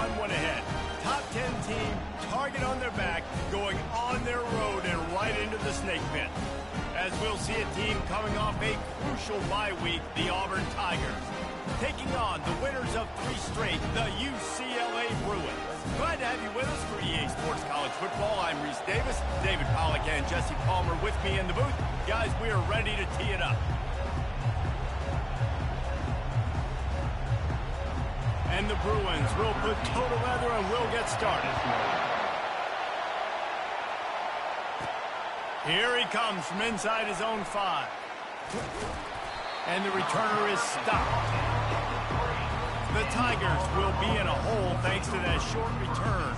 one went ahead. Top 10 team, target on their back, going on their road and right into the snake pit. As we'll see a team coming off a crucial bye week, the Auburn Tigers, taking on the winners of 3 straight, the UCLA Bruins. Glad to have you with us for EA Sports College Football. I'm Reese Davis, David Pollack and Jesse Palmer with me in the booth. Guys, we are ready to tee it up. And the Bruins will put toe together and we'll get started. Here he comes from inside his own 5. And the returner is stopped. The Tigers will be in a hole thanks to that short return.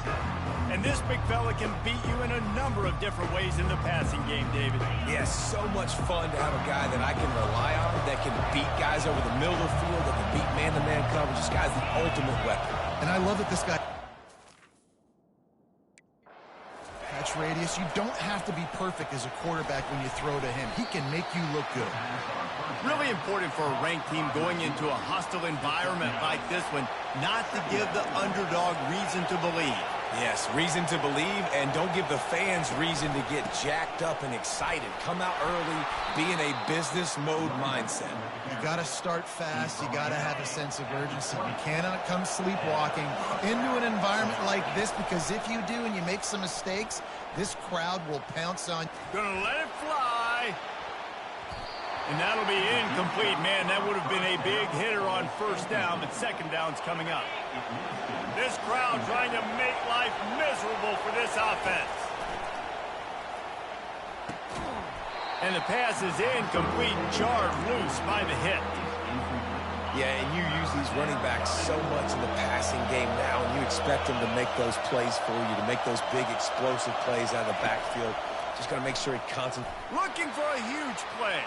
And this big fella can beat you in a number of different ways in the passing game, David. Yes, so much fun to have a guy that I can rely on, that can beat guys over the middle of the field, that can beat man-to-man coverage. This guy's the ultimate weapon. And I love that this guy... Catch radius. You don't have to be perfect as a quarterback when you throw to him. He can make you look good. Really important for a ranked team going into a hostile environment like this one, not to give the underdog reason to believe. Yes, reason to believe, and don't give the fans reason to get jacked up and excited. Come out early, be in a business mode mindset. You got to start fast. You got to have a sense of urgency. You cannot come sleepwalking into an environment like this, because if you do and you make some mistakes, this crowd will pounce on you. Gonna let it fly. And that'll be incomplete. Man, that would have been a big hitter on first down, but second down's coming up. This crowd trying to make life miserable for this offense. And the pass is incomplete, jarred loose by the hit. Yeah, and you use these running backs so much in the passing game now, and you expect them to make those plays for you, to make those big explosive plays out of the backfield. Just got to make sure he concentrates. Looking for a huge play.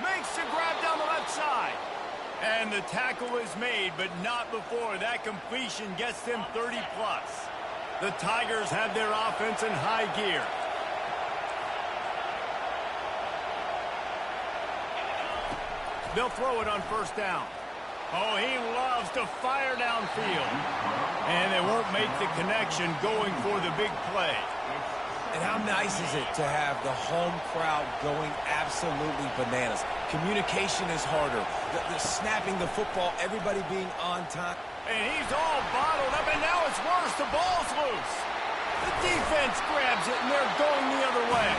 Makes the grab down the left side. And the tackle is made, but not before that completion gets them 30+. The Tigers have their offense in high gear. They'll throw it on first down. Oh, he loves to fire downfield. And they won't make the connection going for the big play. And how nice is it to have the home crowd going absolutely bananas? Communication is harder. The snapping the football, everybody being on time. And he's all bottled up, and now it's worse. The ball's loose. The defense grabs it, and they're going the other way.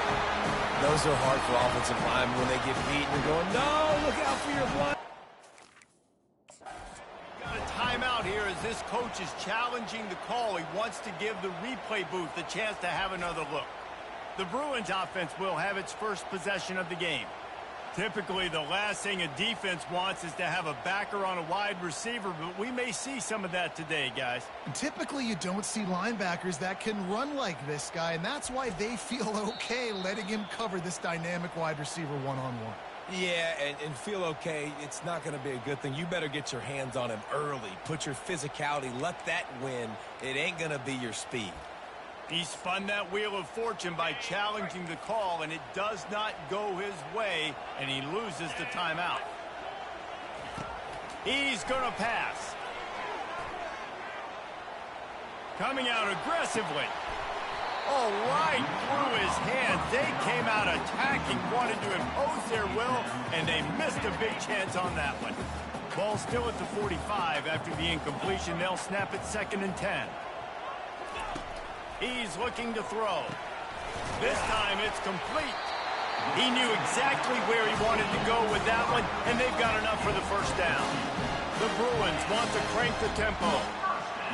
Those are hard for offensive linemen when they get beat. You're going, no, look out for your blind. Got a timeout here as this coach is challenging the call. He wants to give the replay booth the chance to have another look. The Bruins offense will have its first possession of the game. Typically, the last thing a defense wants is to have a backer on a wide receiver, but we may see some of that today, guys. Typically, you don't see linebackers that can run like this guy, and that's why they feel okay letting him cover this dynamic wide receiver one-on-one. Yeah, and feel okay. It's not going to be a good thing. You better get your hands on him early. Put your physicality. Let that win. It ain't going to be your speed. He spun that wheel of fortune by challenging the call, and it does not go his way, and he loses the timeout. He's going to pass. Coming out aggressively. Oh, right through his hands. They came out attacking, wanted to impose their will, and they missed a big chance on that one. Ball still at the 45 after the incompletion. They'll snap it 2nd and 10. He's looking to throw. This time it's complete. He knew exactly where he wanted to go with that one, and they've got enough for the first down. The Bruins want to crank the tempo.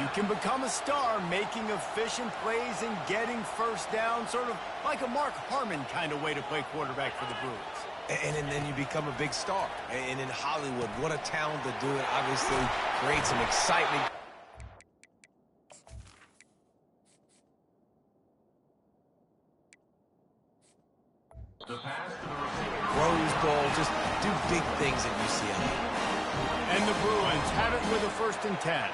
You can become a star making efficient plays and getting first down, sort of like a Mark Harmon kind of way to play quarterback for the Bruins. And then you become a big star. And in Hollywood, what a town to do it. Obviously, create some excitement. Rose Bowl, just do big things at UCLA. And the Bruins have it with a 1st and 10.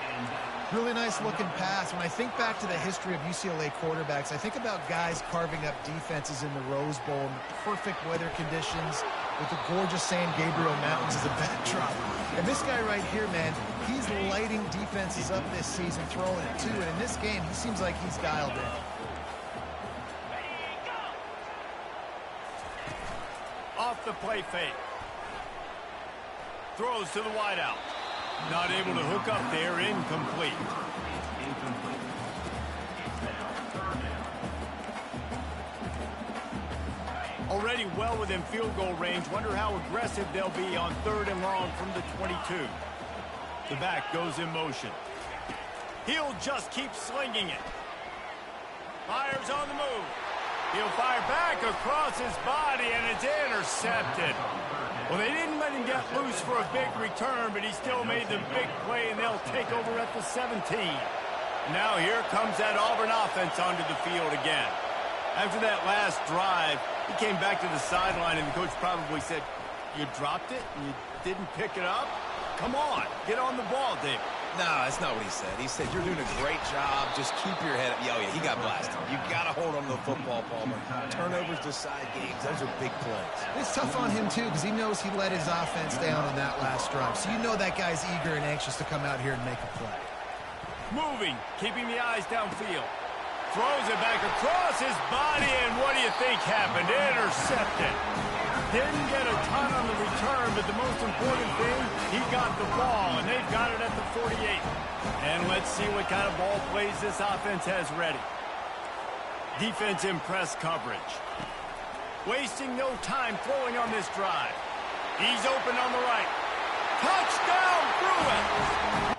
Really nice looking pass. When I think back to the history of UCLA quarterbacks, I think about guys carving up defenses in the Rose Bowl in perfect weather conditions with the gorgeous San Gabriel Mountains as a backdrop. And this guy right here, man, He's lighting defenses up this season, throwing it too, and in this game, he seems like he's dialed in. Off the play fake. Throws to the wideout. Not able to hook up there, incomplete. Already well within field goal range. Wonder how aggressive they'll be on 3rd and long from the 22. The back goes in motion. He'll just keep slinging it. Fires on the move. He'll fire back across his body, and it's intercepted. Well, they didn't let him get loose for a big return, but he still made the big play, and they'll take over at the 17. Now here comes that Auburn offense onto the field again. After that last drive, he came back to the sideline, and the coach probably said, "You dropped it and you didn't pick it up? Come on, get on the ball, David." No, that's not what he said. He said, "You're doing a great job. Just keep your head up." Oh, yeah, he got blasted. You got to hold on to the football, Palmer. Turnovers decide games. Those are big plays. It's tough on him, too, because he knows he let his offense down on that last drive. So you know that guy's eager and anxious to come out here and make a play. Moving, keeping the eyes downfield. Throws it back across his body, and what do you think happened? Intercepted. Didn't get a ton on the return, but the most important thing, he got the ball, and they've got it at the 48. And let's see what kind of ball plays this offense has ready. Defense in press coverage. Wasting no time throwing on this drive. He's open on the right. Touchdown, Bruins!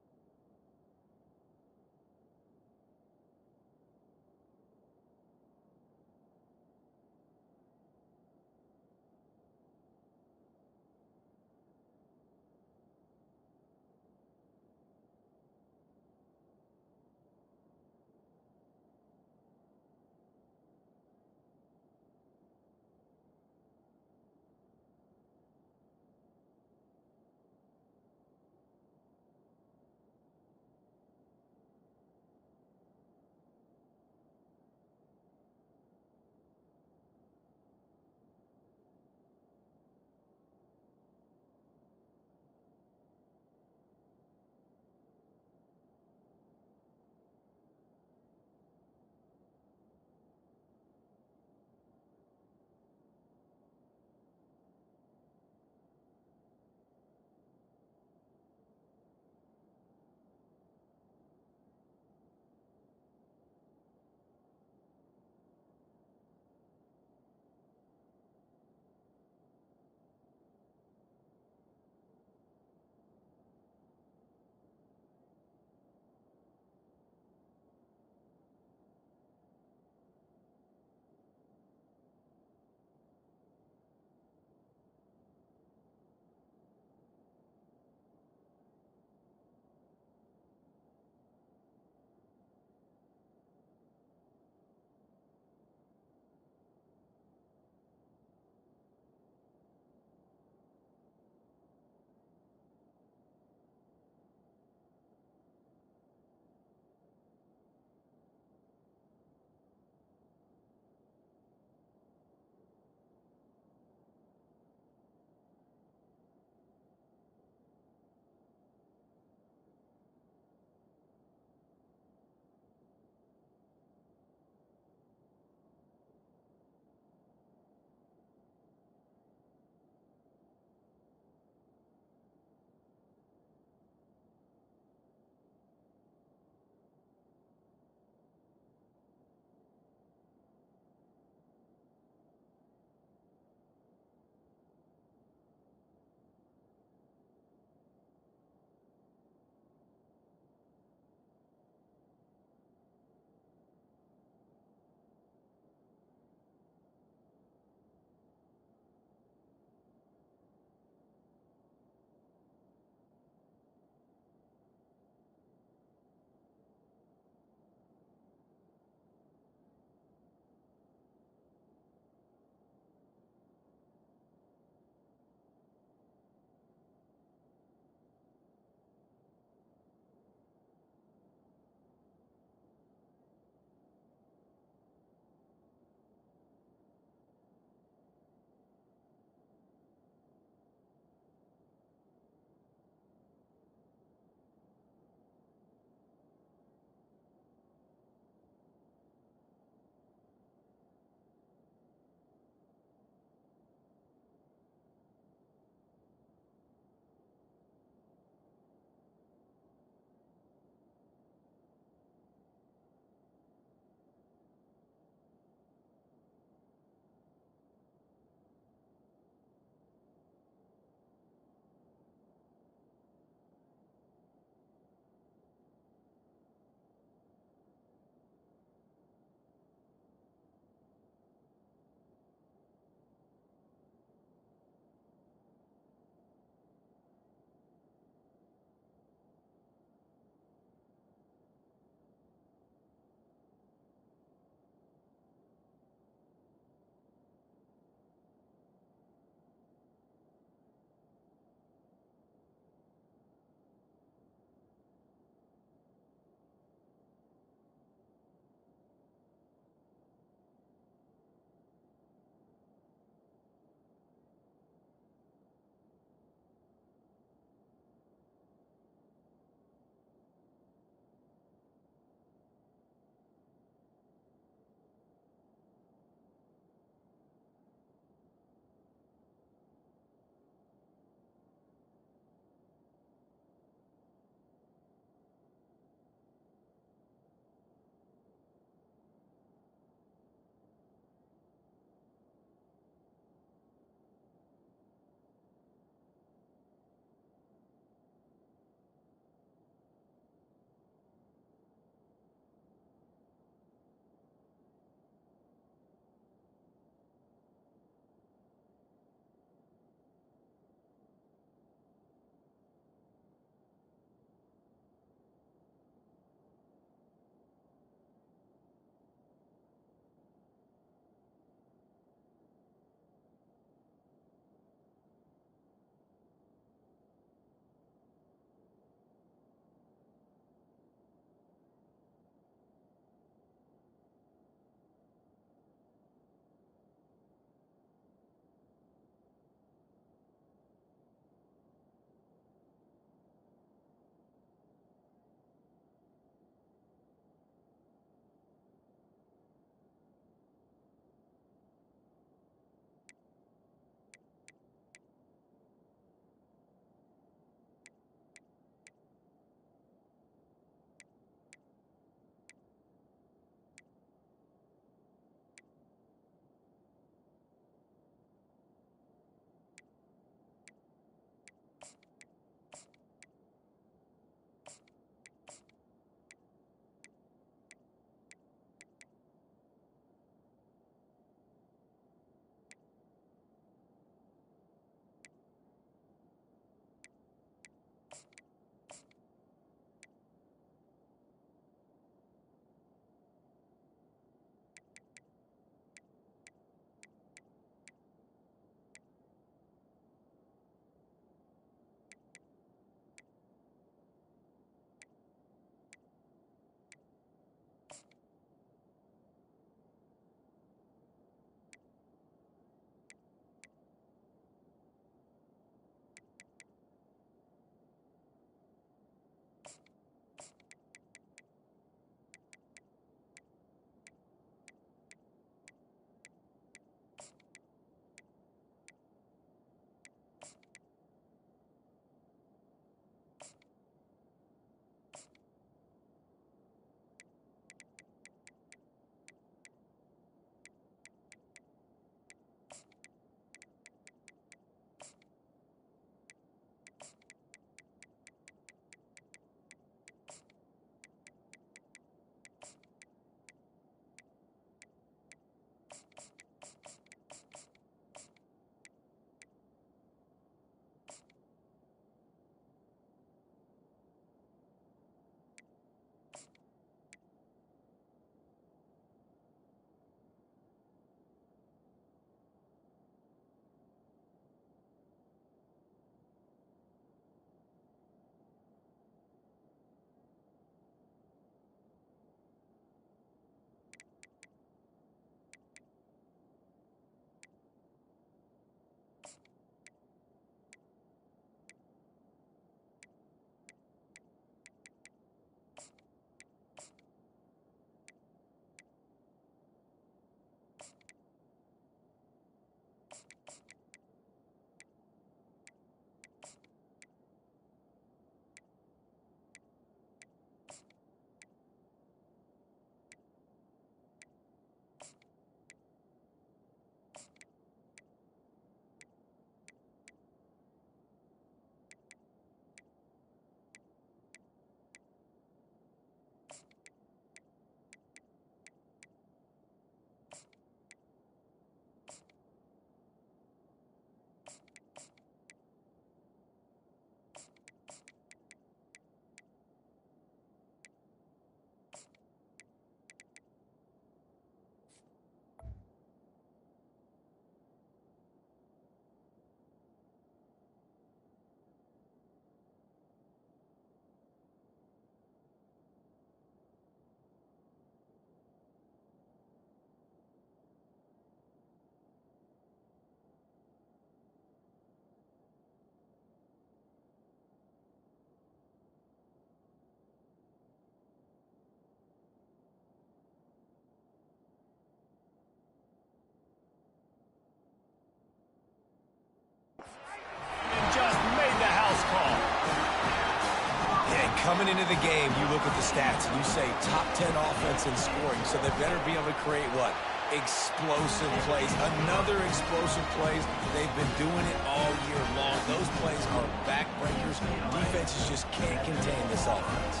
Coming into the game, you look at the stats and you say top 10 offense in scoring, so they better be able to create what? Explosive plays. Another explosive plays. They've been doing it all year long. Those plays are backbreakers. Defenses just can't contain this offense.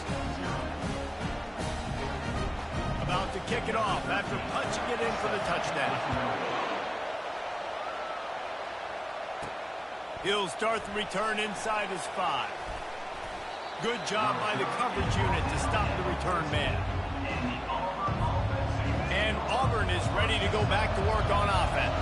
About to kick it off after punching it in for the touchdown. He'll start the return inside his 5. Good job by the coverage unit to stop the return man. And Auburn is ready to go back to work on offense.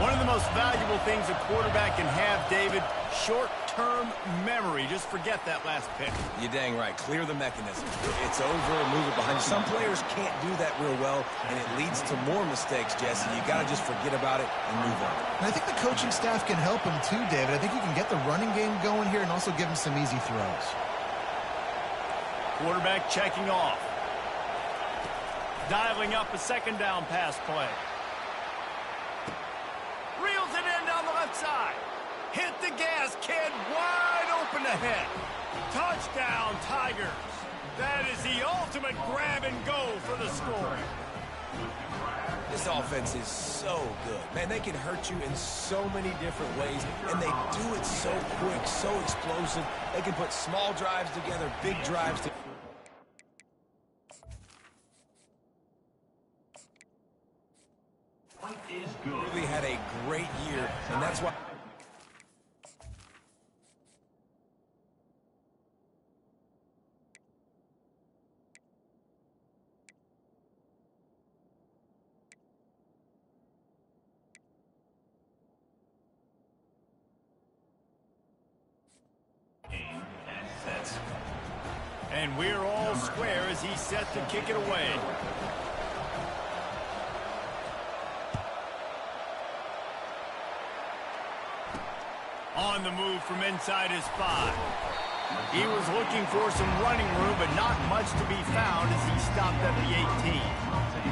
One of the most valuable things a quarterback can have, David, short-term memory. Just forget that last pick. You're dang right. Clear the mechanism. It's over and move it behind you. Some players can't do that real well, and it leads to more mistakes, Jesse. You got to just forget about it and move on. And I think the coaching staff can help him too, David. I think you can get the running game going here and also give him some easy throws. Quarterback checking off. Dialing up a second down pass play. Reels it in down the left side. Hit the gas, kid. Wide open ahead. Touchdown, Tigers. That is the ultimate grab and go for the score. This offense is so good. Man, they can hurt you in so many different ways, and they do it so quick, so explosive. They can put small drives together, big drives together. Really had a great year, and that's why. And we're all square as he's set to kick it away. On the move from inside his 5. He was looking for some running room, but not much to be found as he stopped at the 18.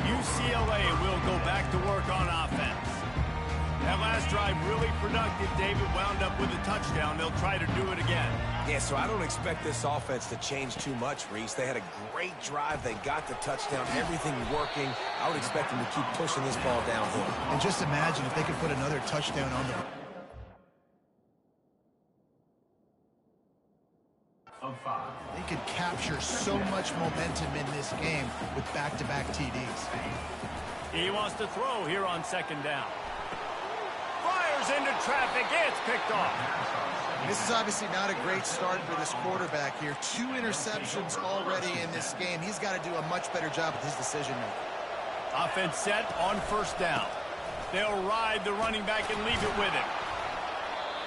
UCLA will go back to work on offense. That last drive really productive. David wound up with a touchdown. They'll try to do it again. Yeah, so I don't expect this offense to change too much, Reese. They had a great drive. They got the touchdown. Everything working. I would expect them to keep pushing this ball downhill. And just imagine if they could put another touchdown on the... They could capture so much momentum in this game with back-to-back TDs. He wants to throw here on second down. Fires into traffic. It's picked off. This is obviously not a great start for this quarterback here. 2 interceptions already in this game. He's got to do a much better job with his decision-making. Offense set on first down. They'll ride the running back and leave it with him.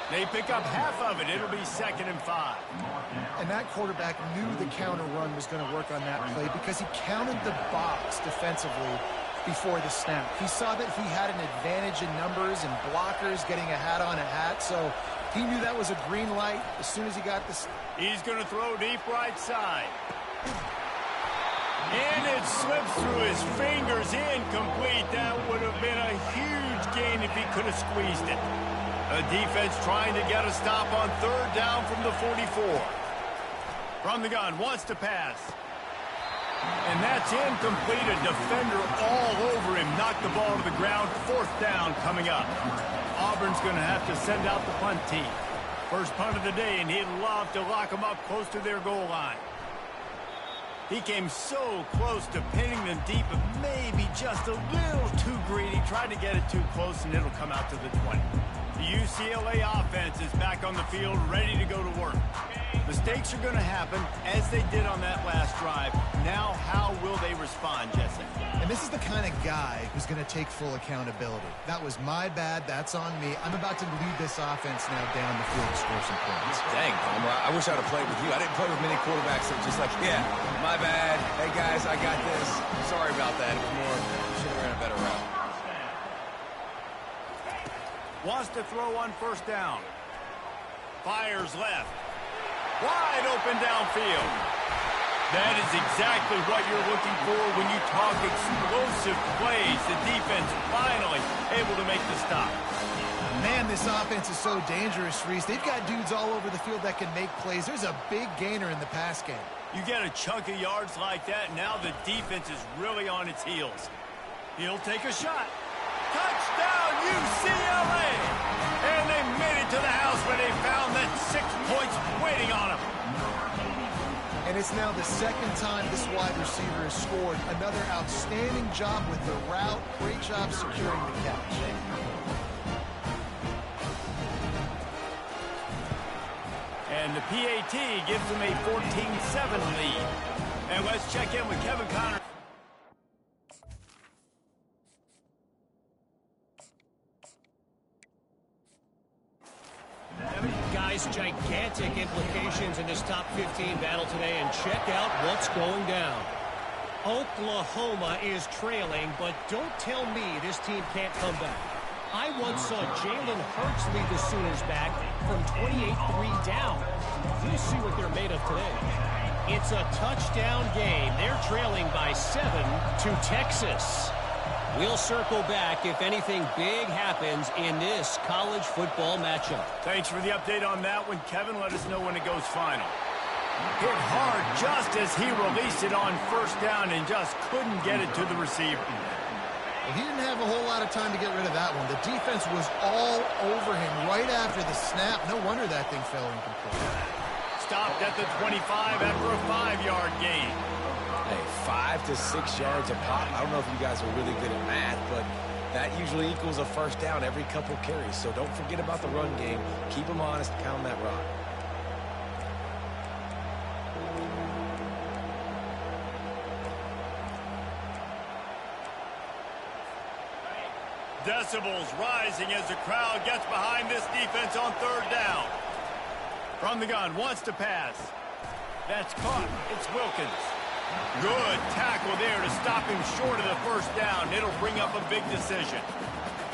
They pick up half of it. It'll be 2nd and 5. And that quarterback knew the counter run was going to work on that play because he counted the box defensively before the snap. He saw that he had an advantage in numbers and blockers getting a hat on a hat, so he knew that was a green light as soon as he got this. He's going to throw deep right side. And it slips through his fingers, incomplete. That would have been a huge gain if he could have squeezed it. A defense trying to get a stop on third down from the 44. From the gun, wants to pass. And that's incomplete. A defender all over him. Knocked the ball to the ground. 4th down coming up. Auburn's going to have to send out the punt team. First punt of the day, and he'd love to lock them up close to their goal line. He came so close to pinning them deep, but maybe just a little too greedy. Tried to get it too close, and it'll come out to the 20. The UCLA offense is back on the field, ready to go to work. Mistakes are going to happen, as they did on that last drive. Now, how will they respond, Jesse? And this is the kind of guy who's going to take full accountability. That was my bad. That's on me. I'm about to lead this offense now down the field to score some points. Dang, Palmer, I wish I'd have played with you. I didn't play with many quarterbacks that just like, yeah, my bad. Hey, guys, I got this. Sorry about that. It was more, should have ran a better route. Wants to throw on first down. Fires left. Wide open downfield. That is exactly what you're looking for when you talk explosive plays. The defense finally able to make the stop. Man, this offense is so dangerous, Reese. They've got dudes all over the field that can make plays. There's a big gainer in the pass game. You get a chunk of yards like that, now the defense is really on its heels. He'll take a shot. Touchdown, UCLA! And they made it to the house where they found that 6 points waiting on them. And it's now the second time this wide receiver has scored. Another outstanding job with the route. Great job securing the catch. And the PAT gives them a 14-7 lead. And let's check in with Kevin Connor. Guys, gigantic implications in this top 15 battle today, and check out what's going down. Oklahoma is trailing, but don't tell me this team can't come back. I once saw Jalen Hurts lead the Sooners back from 28-3 down. We'll see what they're made of today. It's a touchdown game. They're trailing by 7 to Texas. We'll circle back if anything big happens in this college football matchup. Thanks for the update on that one, Kevin. Let us know when it goes final. Hit hard just as he released it on first down and just couldn't get it to the receiver. Well, he didn't have a whole lot of time to get rid of that one. The defense was all over him right after the snap. No wonder that thing fell incomplete. Stopped at the 25 after a 5-yard gain. Hey, 5 to 6 yards a pop. I don't know if you guys are really good at math, but that usually equals a first down every couple carries. So don't forget about the run game. Keep them honest, pound that rock. Decibels rising as the crowd gets behind this defense on third down. From the gun, wants to pass. That's caught. It's Wilkins. Good tackle there to stop him short of the first down. It'll bring up a big decision.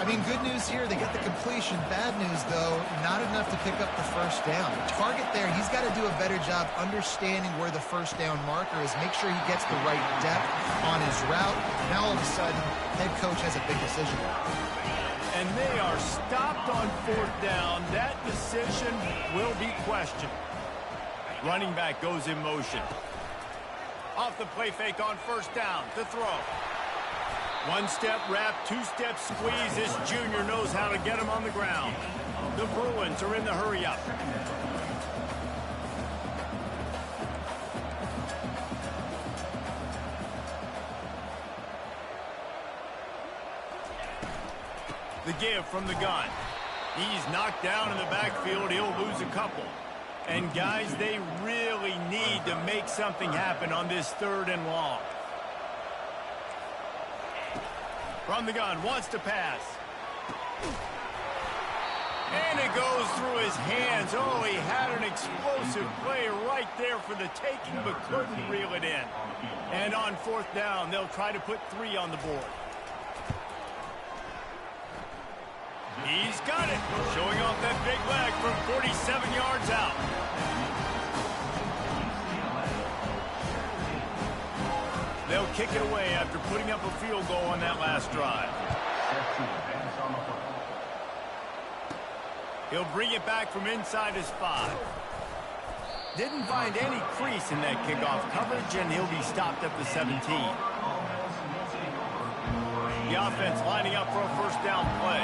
I mean, good news here, they get the completion. Bad news, though, not enough to pick up the first down. The target there, he's got to do a better job understanding where the first down marker is. Make sure he gets the right depth on his route. Now, all of a sudden, head coach has a big decision. And they are stopped on fourth down. That decision will be questioned. Running back goes in motion. Off the play fake on first down to throw. One-step wrap, two-step squeeze. This junior knows how to get him on the ground. The Bruins are in the hurry-up. The give from the gun. He's knocked down in the backfield. He'll lose a couple. And, guys, they really need to make something happen on this third and long. From the gun, wants to pass. And it goes through his hands. Oh, he had an explosive play right there for the taking, but couldn't reel it in. And on fourth down, they'll try to put 3 on the board. He's got it, showing off that big leg from 47 yards out. They'll kick it away after putting up a field goal on that last drive. He'll bring it back from inside his 5. Didn't find any crease in that kickoff coverage, and he'll be stopped at the 17. The offense lining up for a first down play.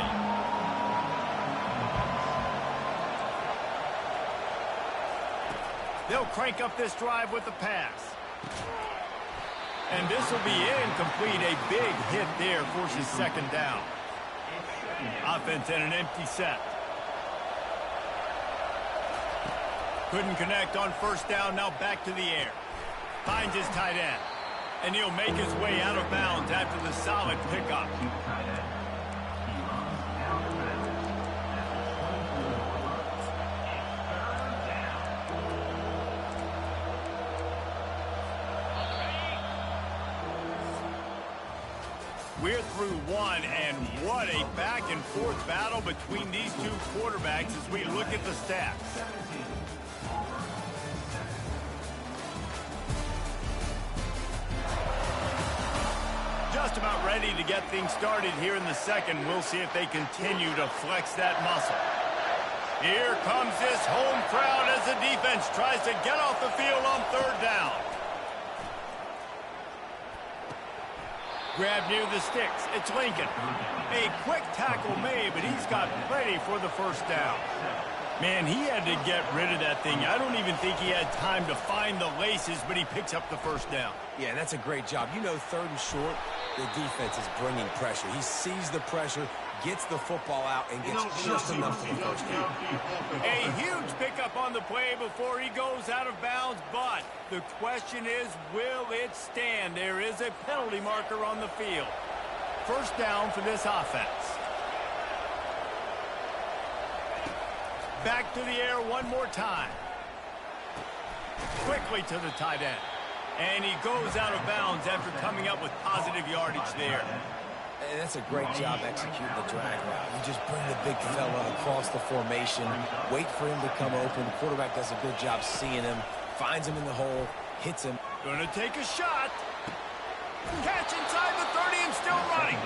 They'll crank up this drive with the pass. And this will be incomplete. A big hit there forces second down. Offense in an empty set. Couldn't connect on first down. Now back to the air. Finds his tight end. And he'll make his way out of bounds after the solid pickup. We're through one, and what a back-and-forth battle between these two quarterbacks as we look at the stats. about ready to get things started here in the second. We'll see if they continue to flex that muscle. Here comes this home crowd as the defense tries to get off the field on third down. Grab near the sticks. It's Lincoln. A quick tackle made, but he's got plenty for the first down. Man, he had to get rid of that thing. I don't even think he had time to find the laces, but he picks up the first down. Yeah, that's a great job. You know, third and short, the defense is bringing pressure. He sees the pressure, gets the football out, and gets just enough for the first down. A huge pickup on the play before he goes out of bounds, but the question is, will it stand? There is a penalty marker on the field. First down for this offense. Back to the air one more time. Quickly to the tight end. And he goes out of bounds after coming up with positive yardage there. And that's a great job executing the drag route. You just bring the big fella across the formation, wait for him to come open. The quarterback does a good job seeing him, finds him in the hole, hits him. Gonna take a shot. Catch inside the 30 and still running.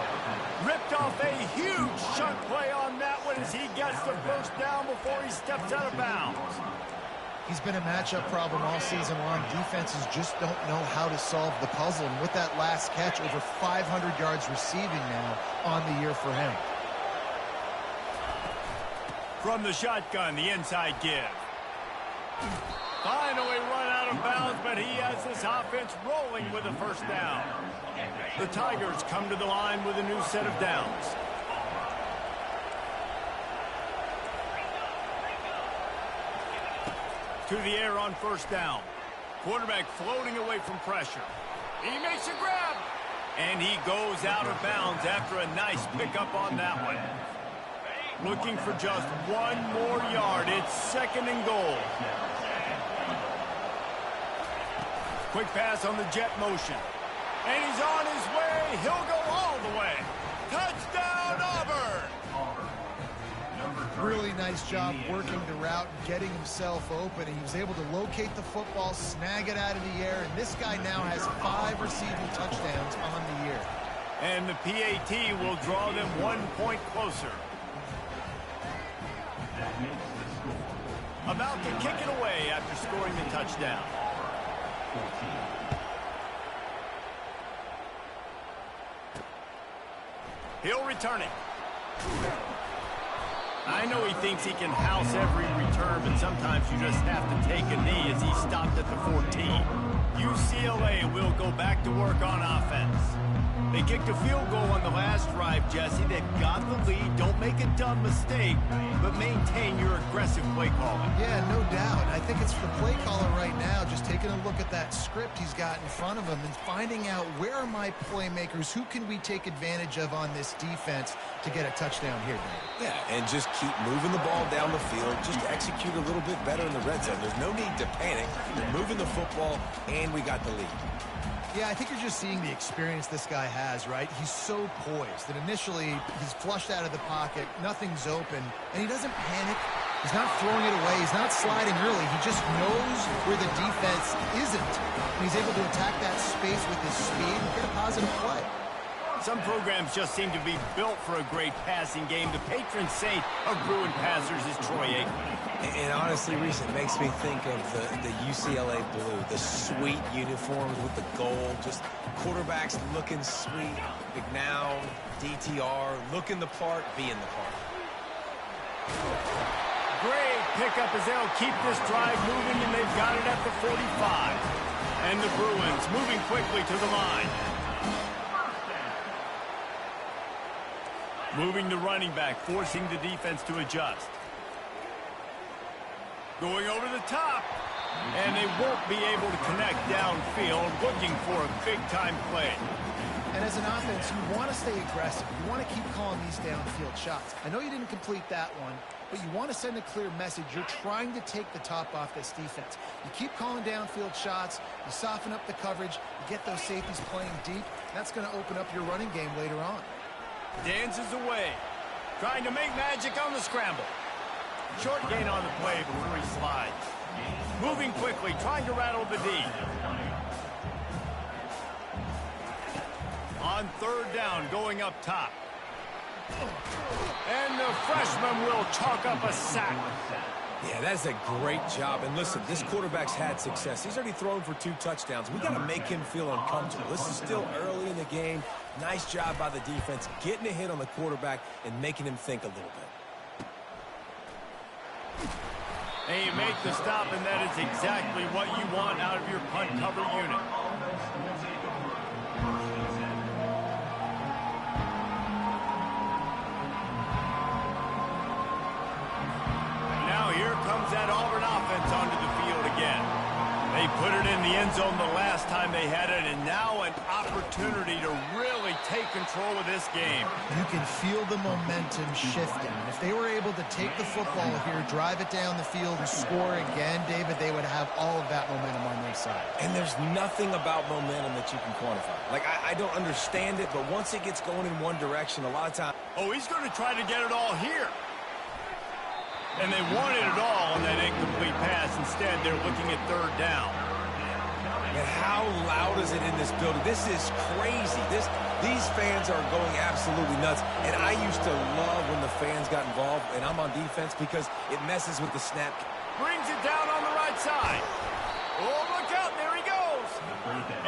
Ripped off a huge chunk play on that one as he gets the first down before he steps out of bounds. He's been a matchup problem all season long. Defenses just don't know how to solve the puzzle. And with that last catch, over 500 yards receiving now on the year for him. From the shotgun, the inside give. Finally run out of bounds, but he has this offense rolling with a first down. The Tigers come to the line with a new set of downs. To the air on first down. Quarterback floating away from pressure. He makes a grab. And he goes out of bounds after a nice pickup on that one. Looking for just one more yard. It's second and goal. Quick pass on the jet motion. And he's on his way. He'll go all the way. Touchdown, Auburn! Really nice job working the route, getting himself open. And he was able to locate the football, snag it out of the air. And this guy now has 5 receiving touchdowns on the year. And the PAT will draw them 1 point closer. About to kick it away after scoring the touchdown. He'll return it. I know he thinks he can house every return, but sometimes you just have to take a knee as he stopped at the 14. UCLA will go back to work on offense. They kicked a field goal on the last drive, Jesse. They've got the lead. Don't make a dumb mistake, but maintain your aggressive play calling. Yeah, no doubt. I think it's the play caller right now just taking a look at that script he's got in front of him and finding out where are my playmakers, who can we take advantage of on this defense to get a touchdown here, Dan. Yeah, and just keep moving the ball down the field. Just execute a little bit better in the red zone. There's no need to panic. You're moving the football, and we got the lead. Yeah, I think you're just seeing the experience this guy has, right? He's so poised that initially he's flushed out of the pocket, nothing's open, and he doesn't panic. He's not throwing it away. He's not sliding early. He just knows where the defense isn't. And he's able to attack that space with his speed and get a positive play. Some programs just seem to be built for a great passing game. The patron saint of Bruin passers is Troy Aikman. And honestly, Reese, it makes me think of the UCLA blue, the sweet uniforms with the gold, just quarterbacks looking sweet, McNown, DTR, looking the part, being the part. Great pickup as they'll keep this drive moving, and they've got it at the 45. And the Bruins moving quickly to the line. Moving the running back, forcing the defense to adjust. Going over the top. And they won't be able to connect downfield, looking for a big-time play. And as an offense, you want to stay aggressive. You want to keep calling these downfield shots. I know you didn't complete that one, but you want to send a clear message. You're trying to take the top off this defense. You keep calling downfield shots. You soften up the coverage. You get those safeties playing deep. That's going to open up your running game later on. Dances away. Trying to make magic on the scramble. Short gain on the play before he slides. Moving quickly, trying to rattle the D. on third down going up top. And the freshman will chalk up a sack. Yeah, that's a great job. And listen, this quarterback's had success. He's already thrown for 2 touchdowns. We got to make him feel uncomfortable. This is still early in the game. Nice job by the defense, getting a hit on the quarterback and making him think a little bit. And you make the stop, and that is exactly what you want out of your punt cover unit. Here comes that Auburn offense onto the field again. They put it in the end zone the last time they had it, and now an opportunity to really take control of this game. You can feel the momentum shifting. If they were able to take the football here, drive it down the field, and score again, David, they would have all of that momentum on their side. And there's nothing about momentum that you can quantify. Like, I don't understand it, but once it gets going in one direction, a lot of times... Oh, he's going to try to get it all here. And they wanted it all on that incomplete pass. Instead, they're looking at third down. And how loud is it in this building? This is crazy. These fans are going absolutely nuts. And I used to love when the fans got involved, and I'm on defense because it messes with the snap. Brings it down on the right side. Oh, look out. There he goes.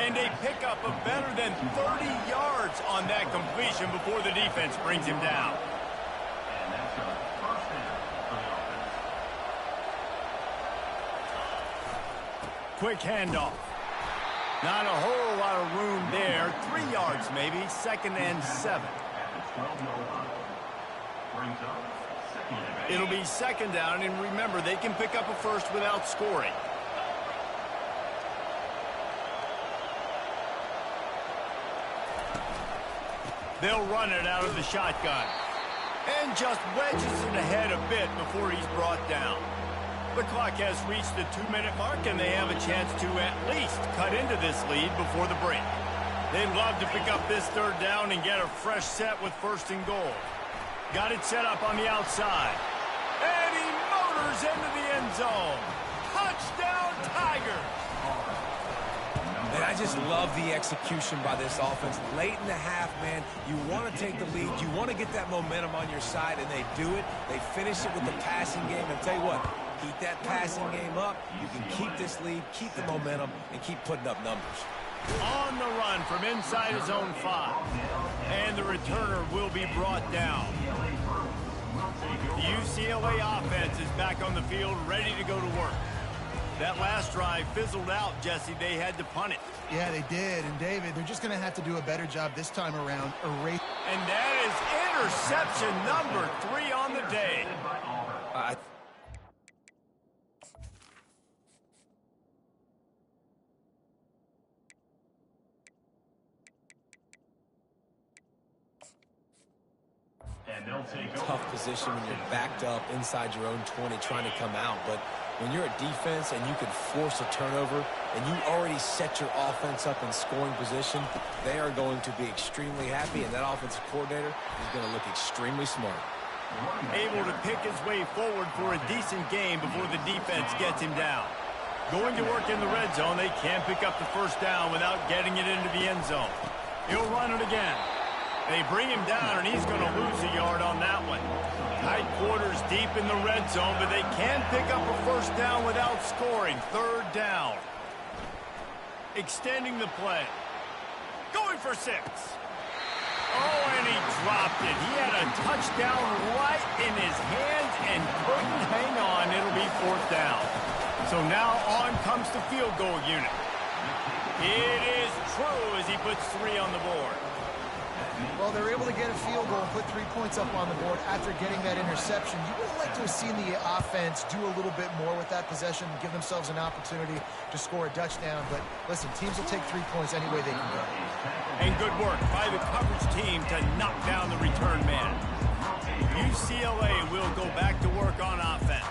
And they pick up a better than 30 yards on that completion before the defense brings him down. Quick handoff. Not a whole lot of room there. 3 yards maybe. 2nd and 7. It'll be 2nd down, and remember, they can pick up a first without scoring. They'll run it out of the shotgun. And just wedges it ahead a bit before he's brought down. The clock has reached the 2-minute mark, and they have a chance to at least cut into this lead before the break. They'd love to pick up this third down and get a fresh set with 1st and goal. Got it set up on the outside. And he motors into the end zone. Touchdown, Tigers! And I just love the execution by this offense. Late in the half, man, you want to take the lead. You want to get that momentum on your side, and they do it. They finish it with the passing game. And tell you what, keep that passing game up. You can keep this lead, keep the momentum, and keep putting up numbers. On the run from inside his own 5. And the returner will be brought down. The UCLA offense is back on the field, ready to go to work. That last drive fizzled out, Jesse. They had to punt it. Yeah, they did. And, David, they're just going to have to do a better job this time around. And that is interception number 3 on the day. Tough position when you're backed up inside your own 20 trying to come out. But when you're a defense and you can force a turnover and you already set your offense up in scoring position, they are going to be extremely happy, and that offensive coordinator is going to look extremely smart. Able to pick his way forward for a decent game before the defense gets him down. Going to work in the red zone. They can't pick up the 1st down without getting it into the end zone. He'll run it again. They bring him down, and he's going to lose a yard on that one. Tight quarters deep in the red zone, but they can pick up a 1st down without scoring. 3rd down. Extending the play. Going for 6. Oh, and he dropped it. He had a touchdown right in his hands and couldn't hang on. It'll be 4th down. So now on comes the field goal unit. It is true as he puts 3 on the board. Well, they're able to get a field goal and put 3 points up on the board after getting that interception. You would have liked to have seen the offense do a little bit more with that possession and give themselves an opportunity to score a touchdown. But listen, teams will take 3 points any way they can go. And good work by the coverage team to knock down the return man. UCLA will go back to work on offense.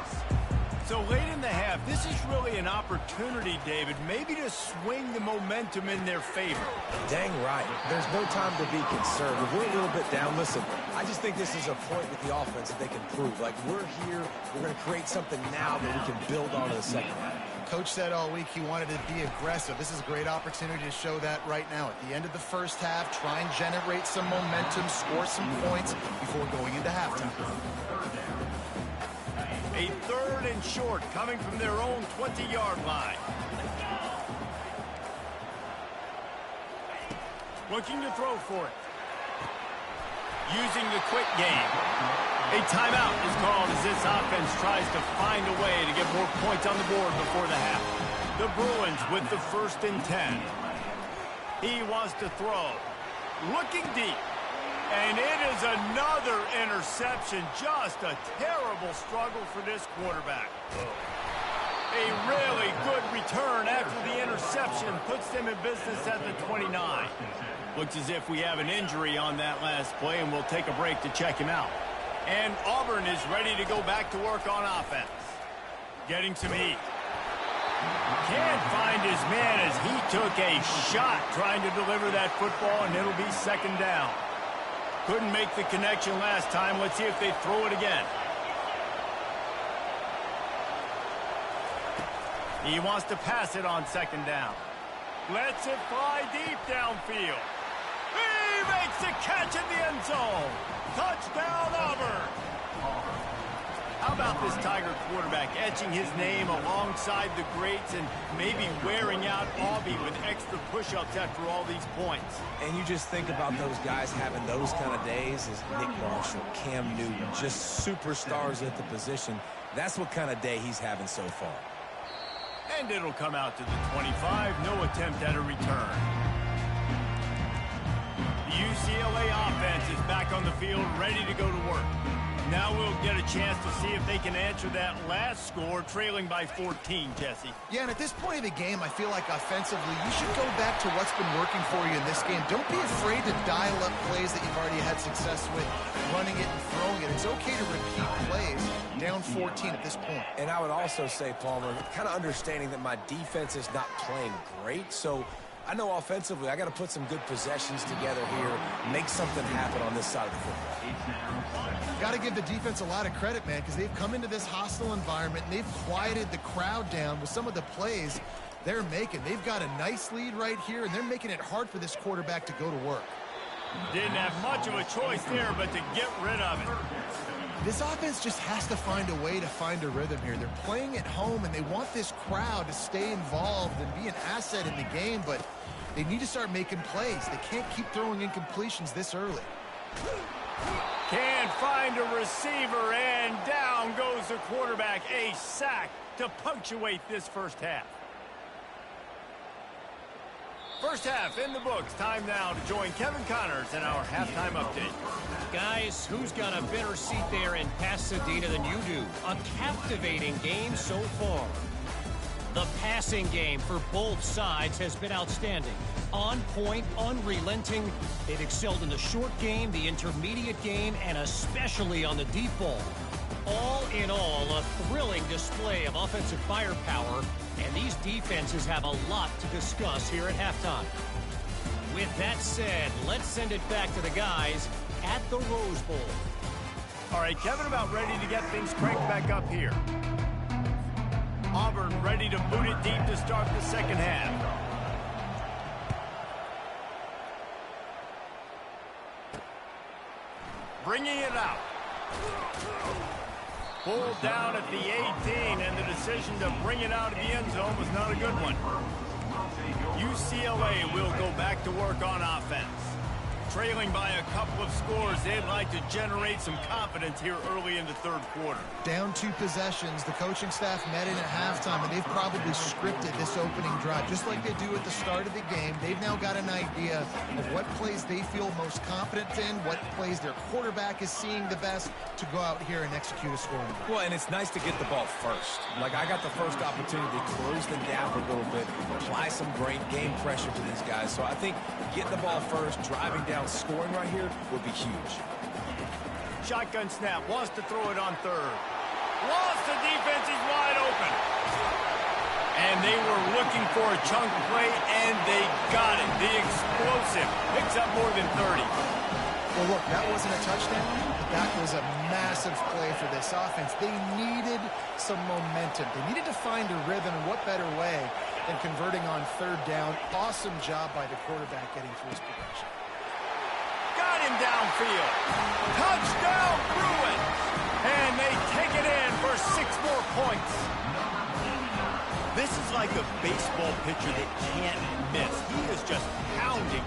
So late in the half, this is really an opportunity, David, maybe to swing the momentum in their favor. Dang right. There's no time to be concerned. If we're a little bit down, listen, I just think this is a point with the offense that they can prove. Like, we're here, we're going to create something now that we can build on in the 2nd half. Coach said all week he wanted to be aggressive. This is a great opportunity to show that right now. At the end of the first half, try and generate some momentum, score some points before going into halftime. A 3rd and short coming from their own 20-yard line. Looking to throw for it. Using the quick game. A timeout is called as this offense tries to find a way to get more points on the board before the half. The Bruins with the 1st and 10. He wants to throw. Looking deep. And it is another interception. Just a terrible struggle for this quarterback. A really good return after the interception puts them in business at the 29. Looks as if we have an injury on that last play, and we'll take a break to check him out. And Auburn is ready to go back to work on offense. Getting some heat. Can't find his man as he took a shot trying to deliver that football, and it'll be 2nd down. Couldn't make the connection last time. Let's see if they throw it again. He wants to pass it on 2nd down. Lets it fly deep downfield. He makes the catch in the end zone. Touchdown, Auburn. How about this Tiger quarterback etching his name alongside the greats and maybe wearing out Aubie with extra push-ups after all these points? And you just think about those guys having those kind of days as Nick Marshall, Cam Newton, just superstars at the position. That's what kind of day he's having so far. And it'll come out to the 25. No attempt at a return. The UCLA offense is back on the field, ready to go to work. Now we'll get a chance to see if they can answer that last score, trailing by 14, Jesse. Yeah, and at this point of the game, I feel like offensively, you should go back to what's been working for you in this game. Don't be afraid to dial up plays that you've already had success with, running it and throwing it. It's okay to repeat plays down 14 at this point. And I would also say, Palmer, kind of understanding that my defense is not playing great, so I know offensively I got to put some good possessions together here, make something happen on this side of the football. Got to give the defense a lot of credit, man, because they've come into this hostile environment and they've quieted the crowd down with some of the plays they're making. They've got a nice lead right here, and they're making it hard for this quarterback to go to work. Didn't have much of a choice there, but to get rid of it. This offense just has to find a way to find a rhythm here. They're playing at home, and they want this crowd to stay involved and be an asset in the game, but they need to start making plays. They can't keep throwing incompletions this early. Can't find a receiver, and down goes the quarterback. A sack to punctuate this first half. First half in the books. Time now to join Kevin Connors in our halftime update. Guys, who's got a better seat there in Pasadena than you do? A captivating game so far. The passing game for both sides has been outstanding. On point, unrelenting. They've excelled in the short game, the intermediate game, and especially on the deep ball. All in all, a thrilling display of offensive firepower, and these defenses have a lot to discuss here at halftime. With that said, let's send it back to the guys at the Rose Bowl. All right, Kevin, about ready to get things cranked back up here. Auburn ready to boot it deep to start the second half. Bringing it out. Pulled down at the 18, and the decision to bring it out of the end zone was not a good one. UCLA will go back to work on offense. Trailing by a couple of scores, they'd like to generate some confidence here early in the third quarter. Down 2 possessions, the coaching staff met in at halftime, and they've probably scripted this opening drive. Just like they do at the start of the game, they've now got an idea of what plays they feel most confident in, what plays their quarterback is seeing the best to go out here and execute a scoring. Well, and it's nice to get the ball first. Like, I got the first opportunity to close the gap a little bit, apply some great game pressure to these guys. So I think getting the ball first, driving down, scoring right here would be huge. Shotgun snap, wants to throw it on third. Lost the defense, he's wide open. And they were looking for a chunk play, and they got it. The explosive picks up more than 30. Well, look, that wasn't a touchdown, but that was a massive play for this offense. They needed some momentum. They needed to find a rhythm, and what better way than converting on third down. Awesome job by the quarterback getting through his progression. Got him downfield. Touchdown, Bruins! And they take it in for 6 more points. This is like a baseball pitcher that can't miss. He is just pounding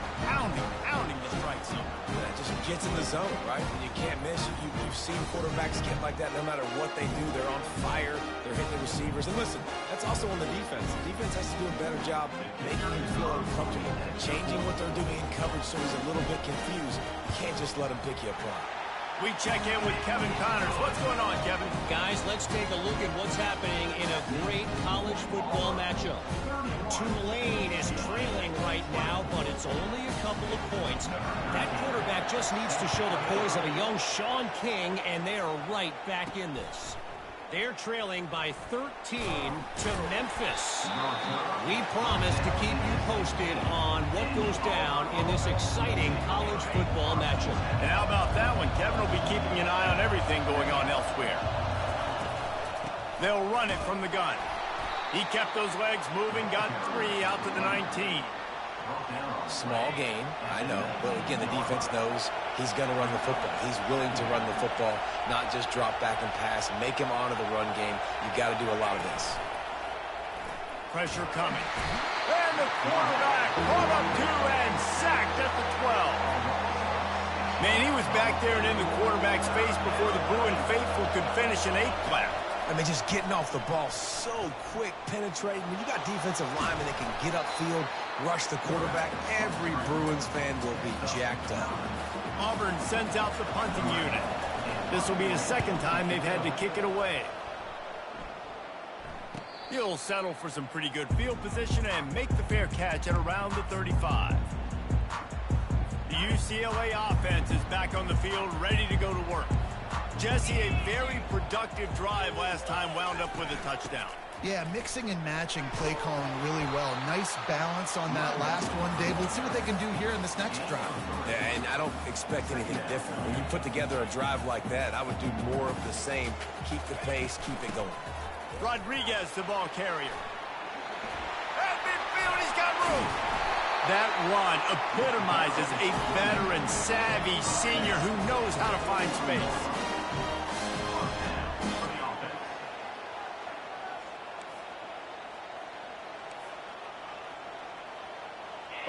the strike zone. Yeah, just gets in the zone, right? When you can't miss, you've seen quarterbacks get like that no matter what they do. They're on fire. They're hitting the receivers. And listen, that's also on the defense. The defense has to do a better job making him feel uncomfortable, changing what they're doing in coverage so he's a little bit confused. You can't just let him pick you apart. We check in with Kevin Connors. What's going on, Kevin? Guys, let's take a look at what's happening in a great college football matchup. Tulane is trailing right now, but it's only a couple of points. That quarterback just needs to show the poise of a young Sean King, and they are right back in this. They're trailing by 13 to Memphis. We promise to keep you posted on what goes down in this exciting college football matchup. And how about that one? Kevin will be keeping an eye on everything going on elsewhere. They'll run it from the gun. He kept those legs moving, got 3 out to the 19. Small gain, I know, but again, the defense knows he's going to run the football. He's willing to run the football, not just drop back and pass, make him honor the run game. You've got to do a lot of this. Pressure coming. And the quarterback caught up to and sacked at the 12. Man, he was back there and in the quarterback's face before the Bruin faithful could finish an 8 clap. I mean, just getting off the ball so quick, penetrating. When you got defensive linemen that can get upfield, rush the quarterback, every Bruins fan will be jacked up. Auburn sends out the punting unit. This will be the second time they've had to kick it away. He'll settle for some pretty good field position and make the fair catch at around the 35. The UCLA offense is back on the field, ready to go to work. Jesse, a very productive drive last time wound up with a touchdown. Yeah, mixing and matching play calling really well. Nice balance on that last one, Dave. Let's see what they can do here in this next drive. Yeah, and I don't expect anything different. When you put together a drive like that, I would do more of the same. Keep the pace, keep it going. Rodriguez, the ball carrier. At midfield, he's got room. That run epitomizes a veteran, savvy senior who knows how to find space.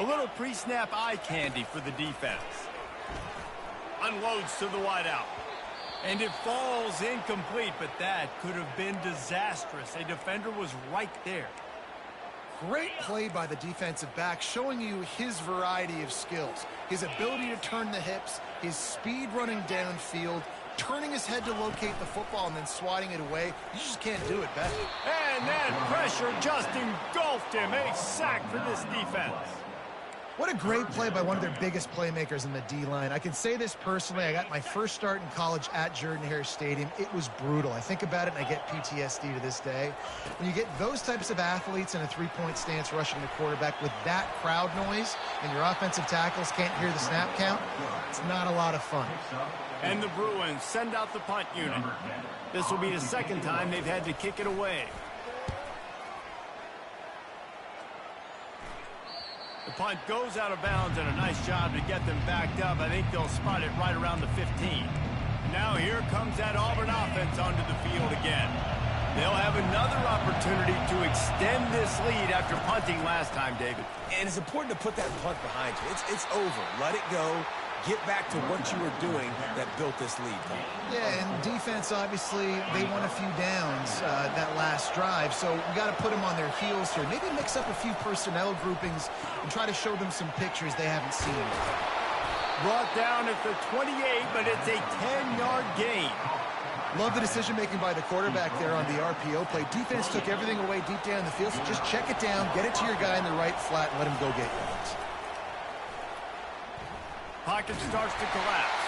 A little pre-snap eye candy for the defense. Unloads to the wideout. And it falls incomplete, but that could have been disastrous. A defender was right there. Great play by the defensive back, showing you his variety of skills. His ability to turn the hips, his speed running downfield, turning his head to locate the football and then swatting it away. You just can't do it better. And that pressure just engulfed him. A sack for this defense. What a great play by one of their biggest playmakers in the D-line. I can say this personally. I got my first start in college at Jordan-Hare Stadium. It was brutal. I think about it and I get PTSD to this day. When you get those types of athletes in a three-point stance rushing the quarterback with that crowd noise and your offensive tackles can't hear the snap count, it's not a lot of fun. And the Bruins send out the punt unit. This will be the second time they've had to kick it away. The punt goes out of bounds, and a nice job to get them backed up. I think they'll spot it right around the 15. Now here comes that Auburn offense onto the field again. They'll have another opportunity to extend this lead after punting last time, David. And it's important to put that punt behind you. It's over. Let it go. Get back to what you were doing that built this lead. Yeah, and defense, obviously, they won a few downs that last drive, so we got to put them on their heels here. Maybe mix up a few personnel groupings and try to show them some pictures they haven't seen. Brought down at the 28, but it's a 10-yard gain. Love the decision-making by the quarterback there on the RPO play. Defense took everything away deep down in the field, so just check it down, get it to your guy in the right flat, and let him go get yards. Pocket starts to collapse.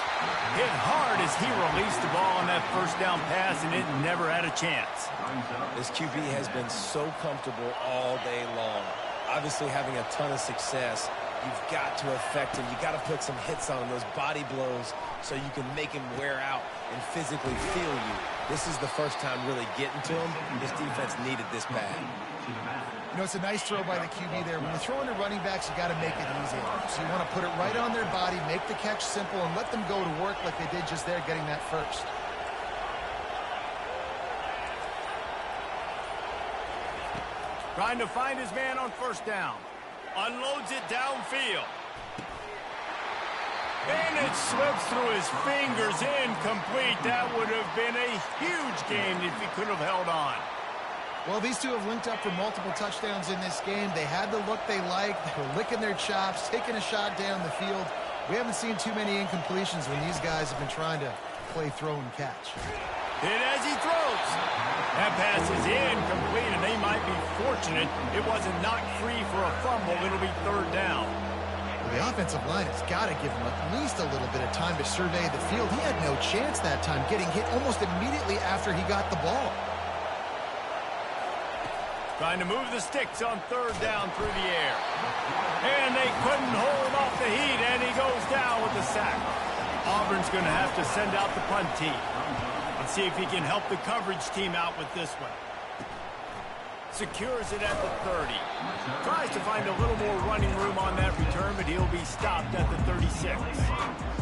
Hit hard as he released the ball on that first down pass, and it never had a chance. This QB has been so comfortable all day long. Obviously having a ton of success you've got to affect him. You got to put some hits on him, those body blows, so you can make him wear out and physically feel you. This is the first time really getting to him. This defense needed this bad. You know, it's a nice throw by the QB there. When you're throwing to running backs, you got to make it easy. So you want to put it right on their body, make the catch simple, and let them go to work like they did just there, getting that first. Trying to find his man on first down. Unloads it downfield. And it slips through his fingers, incomplete. That would have been a huge game if he could have held on. Well, these two have linked up for multiple touchdowns in this game. They had the look they liked. They were licking their chops, taking a shot down the field. We haven't seen too many incompletions when these guys have been trying to play throw and catch. Hit as he throws. That pass is incomplete, and they might be fortunate it wasn't knocked free for a fumble. It'll be third down. Well, the offensive line has got to give him at least a little bit of time to survey the field. He had no chance that time, getting hit almost immediately after he got the ball. Trying to move the sticks on third down through the air. And they couldn't hold off the heat, and he goes down with the sack. Auburn's going to have to send out the punt team. Let's see if he can help the coverage team out with this one. Secures it at the 30. Tries to find a little more running room on that return, but he'll be stopped at the 36.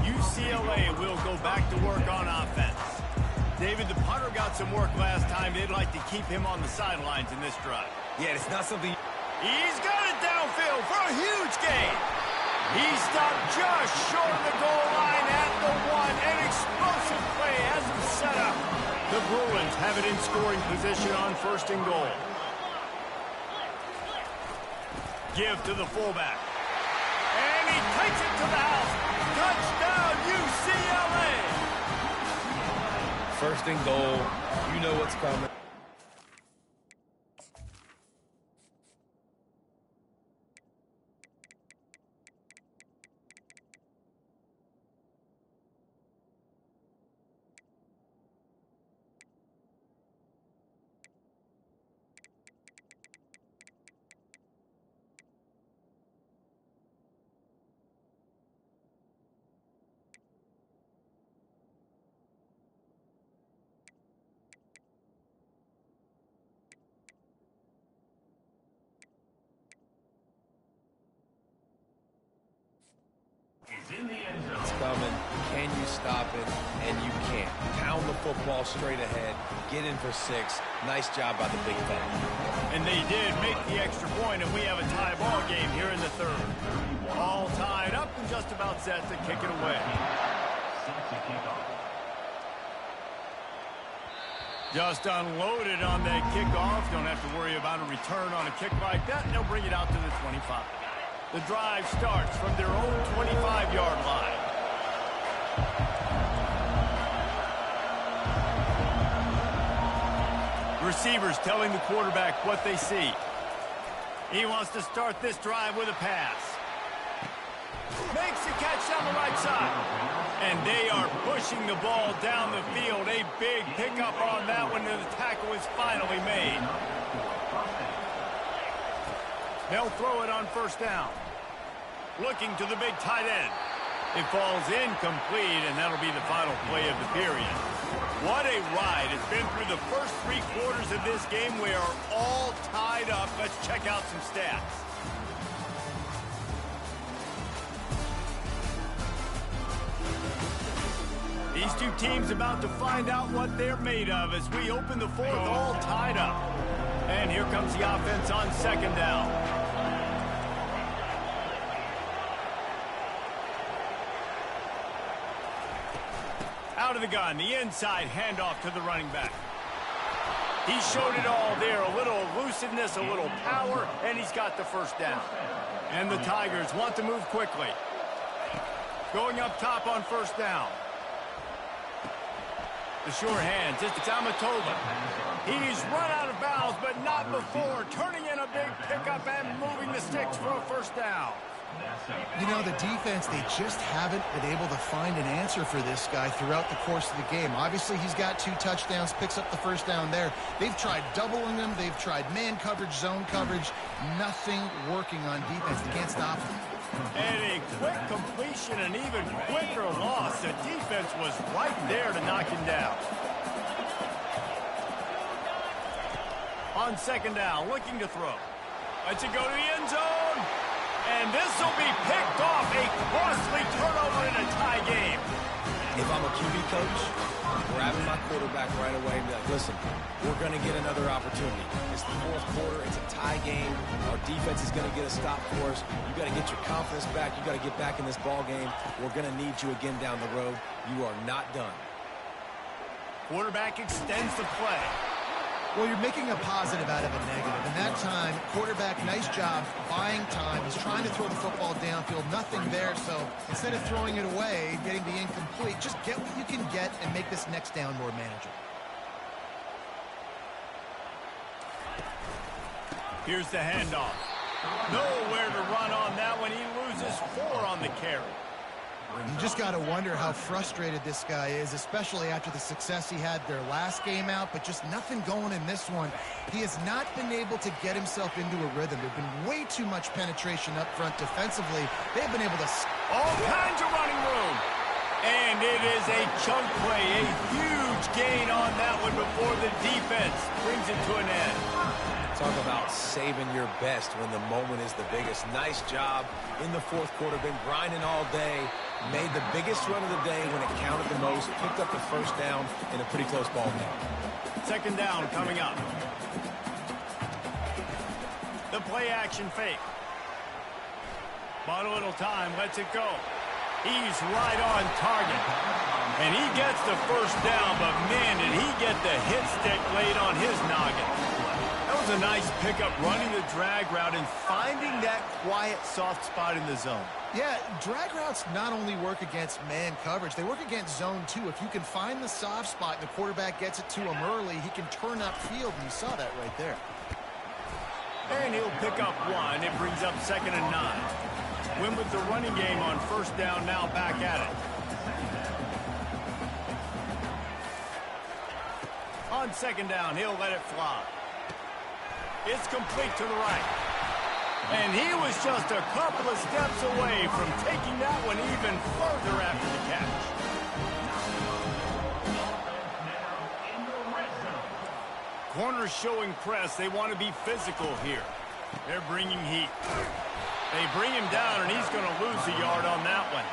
UCLA will go back to work on offense. David, the punter got some work last time. They'd like to keep him on the sidelines in this drive. Yeah, it's not something... He's got it downfield for a huge gain. He stopped just short of the goal line at the 1. An explosive play has him set up. The Bruins have it in scoring position on first and goal. Give to the fullback. And he takes it to the house. Touchdown, UCLA. First and goal, you know what's coming. It's coming. Can you stop it? And you can't. Pound the football straight ahead. Get in for 6. Nice job by the big fella. And they did make the extra point, and we have a tie ball game here in the third. All tied up and just about set to kick it away. Just unloaded on that kickoff. Don't have to worry about a return on a kick like that. And they'll bring it out to the 25. The drive starts from their own 25-yard line. Receivers telling the quarterback what they see. He wants to start this drive with a pass. Makes the catch down the right side. And they are pushing the ball down the field. A big pickup on that one, and the tackle is finally made. They'll throw it on first down. Looking to the big tight end. It falls incomplete, and that'll be the final play of the period. What a ride. It's been through the first 3 quarters of this game. We are all tied up. Let's check out some stats. These two teams about to find out what they're made of as we open the fourth, all tied up. And here comes the offense on second down. Out of the gun, the inside handoff to the running back. He showed it all there, a little elusiveness, a little power, and he's got the first down. And the Tigers want to move quickly. Going up top on first down. The sure hands, it's Amatola. He's run out of bounds, but not before. Turning in a big pickup and moving the sticks for a first down. You know, the defense, they just haven't been able to find an answer for this guy throughout the course of the game. Obviously, he's got 2 touchdowns, picks up the first down there. They've tried doubling him. They've tried man coverage, zone coverage. Nothing working on defense. They can't stop him. And a quick completion, an even quicker loss. The defense was right there to knock him down. On second down, looking to throw. Lets it go to the end zone. And this will be picked off. A costly turnover in a tie game. If I'm a QB coach, I'm grabbing my quarterback right away and be like, listen, we're going to get another opportunity. It's the fourth quarter. It's a tie game. Our defense is going to get a stop for us. You got to get your confidence back. You got to get back in this ball game. We're going to need you again down the road. You are not done. Quarterback extends the play. Well, you're making a positive out of a negative. And that time, quarterback, nice job buying time. He's trying to throw the football downfield. Nothing there. So instead of throwing it away, getting the incomplete, just get what you can get and make this next down more manageable. Here's the handoff. Nowhere to run on that one. He loses 4 on the carry. You just got to wonder how frustrated this guy is, especially after the success he had their last game out, but just nothing going in this one. He has not been able to get himself into a rhythm. There's been way too much penetration up front defensively. They've been able to... All kinds of running room. And it is a chunk play, a huge gain on that one before the defense brings it to an end. Talk about saving your best when the moment is the biggest. Nice job in the fourth quarter. Been grinding all day. Made the biggest run of the day when it counted the most. Picked up the first down in a pretty close ball game. Second down coming up. The play action fake. Bought a little time. Lets it go. He's right on target. And he gets the first down, but man, did he get the hit stick laid on his noggin. That was a nice pickup, running the drag route and finding that quiet, soft spot in the zone. Yeah, drag routes not only work against man coverage, they work against zone too. If you can find the soft spot and the quarterback gets it to him early, he can turn upfield, and you saw that right there. And he'll pick up 1. It brings up 2nd and 9. Win with the running game on first down, now back at it. On second down, he'll let it fly. It's complete to the right. And he was just a couple of steps away from taking that one even further after the catch. Corners showing press. They want to be physical here. They're bringing heat. They bring him down, and he's going to lose a yard on that one.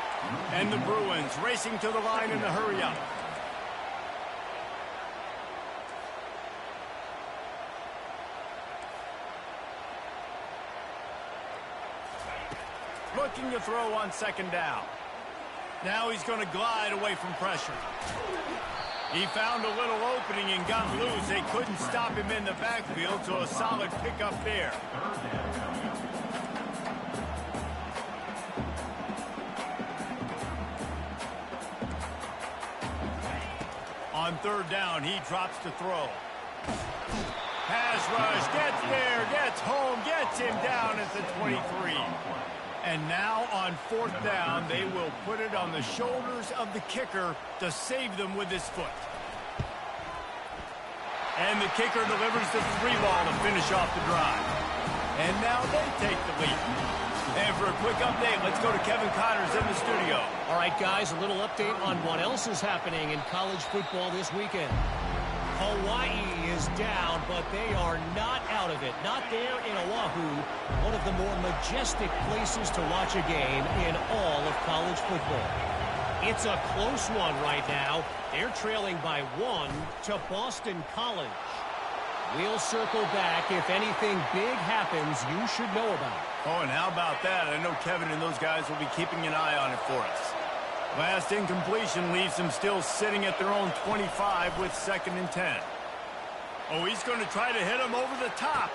And the Bruins racing to the line in the hurry-up. Looking to throw on second down. Now he's going to glide away from pressure. He found a little opening and got loose. They couldn't stop him in the backfield, so a solid pickup there. On third down, he drops to throw. Pass rush, gets there, gets home, gets him down at the 23. And now on fourth down, they will put it on the shoulders of the kicker to save them with his foot. And the kicker delivers the 3-ball to finish off the drive. And now they take the lead. And for a quick update, let's go to Kevin Connors in the studio. All right, guys, a little update on what else is happening in college football this weekend. Hawaii is down, but they are not out of it. Not there in Oahu, one of the more majestic places to watch a game in all of college football. It's a close one right now. They're trailing by 1 to Boston College. We'll circle back. If anything big happens, you should know about it. Oh, and how about that? I know Kevin and those guys will be keeping an eye on it for us. Last incompletion leaves them still sitting at their own 25 with 2nd and 10. Oh, he's going to try to hit him over the top.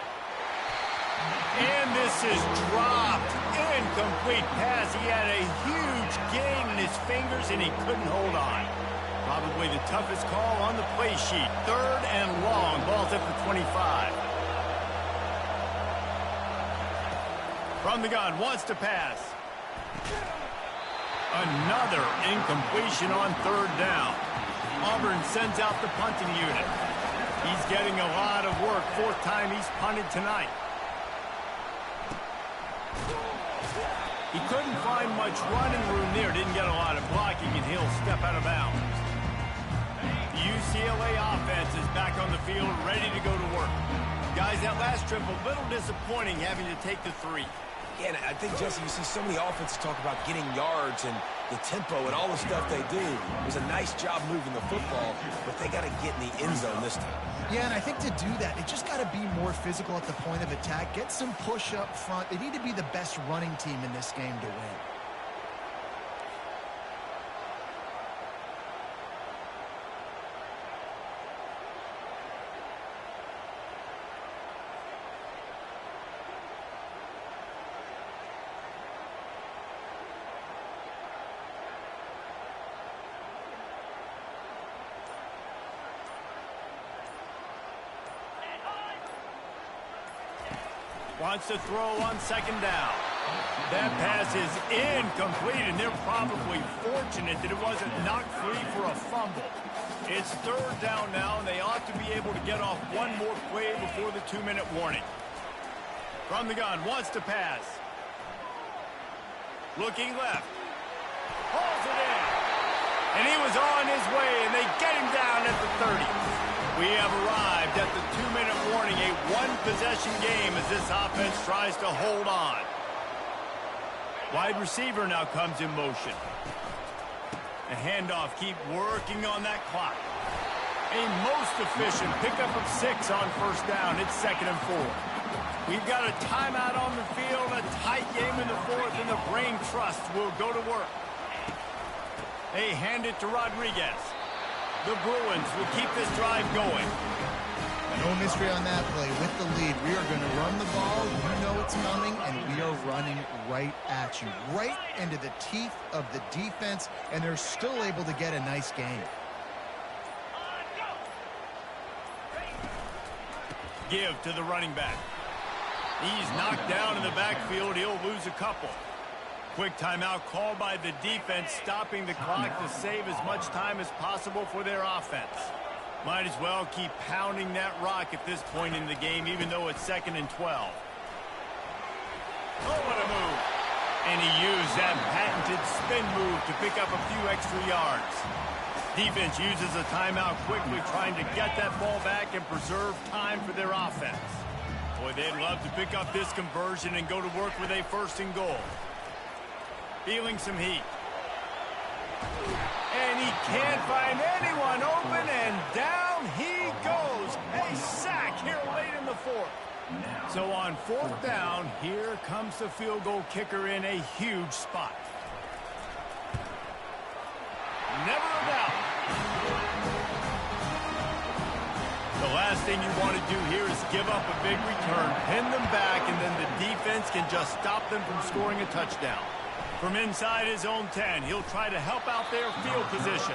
And this is dropped. Incomplete pass. He had a huge gain in his fingers, and he couldn't hold on. Probably the toughest call on the play sheet. 3rd and long. Ball's at the 25. From the gun, wants to pass. Another incompletion on third down. Auburn sends out the punting unit. He's getting a lot of work. Fourth time he's punted tonight. He couldn't find much running room there. Didn't get a lot of blocking, and he'll step out of bounds. The UCLA offense is back on the field, ready to go to work. Guys, that last trip a little disappointing having to take the 3. Yeah, and I think, Jesse, you see so many offenses talk about getting yards and the tempo and all the stuff they do. It was a nice job moving the football, but they got to get in the end zone this time. Yeah, and I think to do that, they just got to be more physical at the point of attack, get some push up front. They need to be the best running team in this game to win. Wants to throw on second down. That pass is incomplete, and they're probably fortunate that it wasn't knocked free for a fumble. It's third down now, and they ought to be able to get off one more play before the 2-minute warning. From the gun, wants to pass. Looking left. Pulls it in. And he was on his way, and they get him down at the 30. We have arrived at the 2-minute warning, a one-possession game as this offense tries to hold on. Wide receiver now comes in motion. The handoff, keep working on that clock. A most efficient pickup of 6 on first down. It's 2nd and 4. We've got a timeout on the field, a tight game in the 4th, and the brain trust will go to work. They hand it to Rodriguez. The Bruins will keep this drive going. No mystery on that play. With the lead, we are going to run the ball. You know it's coming, and we are running right at you, right into the teeth of the defense, and they're still able to get a nice game. Give to the running back. He's knocked down in the backfield. He'll lose a couple. Quick timeout called by the defense, stopping the clock to save as much time as possible for their offense. Might as well keep pounding that rock at this point in the game, even though it's 2nd and 12. Oh, what a move. And he used that patented spin move to pick up a few extra yards. Defense uses a timeout quickly, trying to get that ball back and preserve time for their offense. Boy, they'd love to pick up this conversion and go to work with a 1st and goal. Feeling some heat. And he can't find anyone open, and down he goes. A sack here late in the 4th. So on 4th down, here comes the field goal kicker in a huge spot. Never a doubt. The last thing you want to do here is give up a big return, pin them back, and then the defense can just stop them from scoring a touchdown. From inside his own 10, he'll try to help out their field position.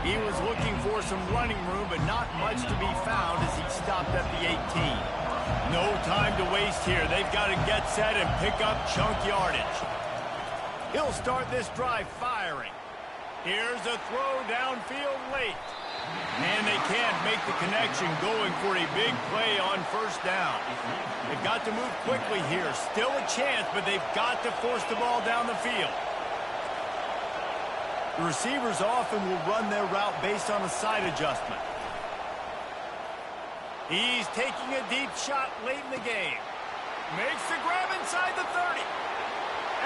He was looking for some running room, but not much to be found as he stopped at the 18. No time to waste here. They've got to get set and pick up chunk yardage. He'll start this drive firing. Here's a throw downfield late. And they can't make the connection, going for a big play on 1st down. They've got to move quickly here. Still a chance, but they've got to force the ball down the field. The receivers often will run their route based on a side adjustment. He's taking a deep shot late in the game. Makes the grab inside the 30.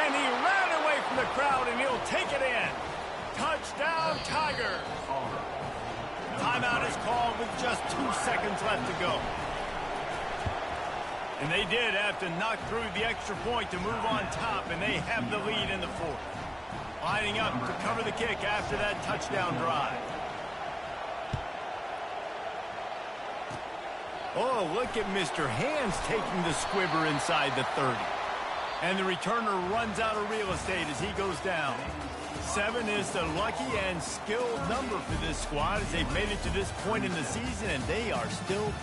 And he ran away from the crowd, and he'll take it in. Touchdown, Tigers. Timeout is called with just 2 seconds left to go. And they did have to knock through the extra point to move on top, and they have the lead in the 4th. Lining up to cover the kick after that touchdown drive. Oh, look at Mr. Hands taking the squibber inside the 30. And the returner runs out of real estate as he goes down. 7 is the lucky and skilled number for this squad as they've made it to this point in the season, and they are still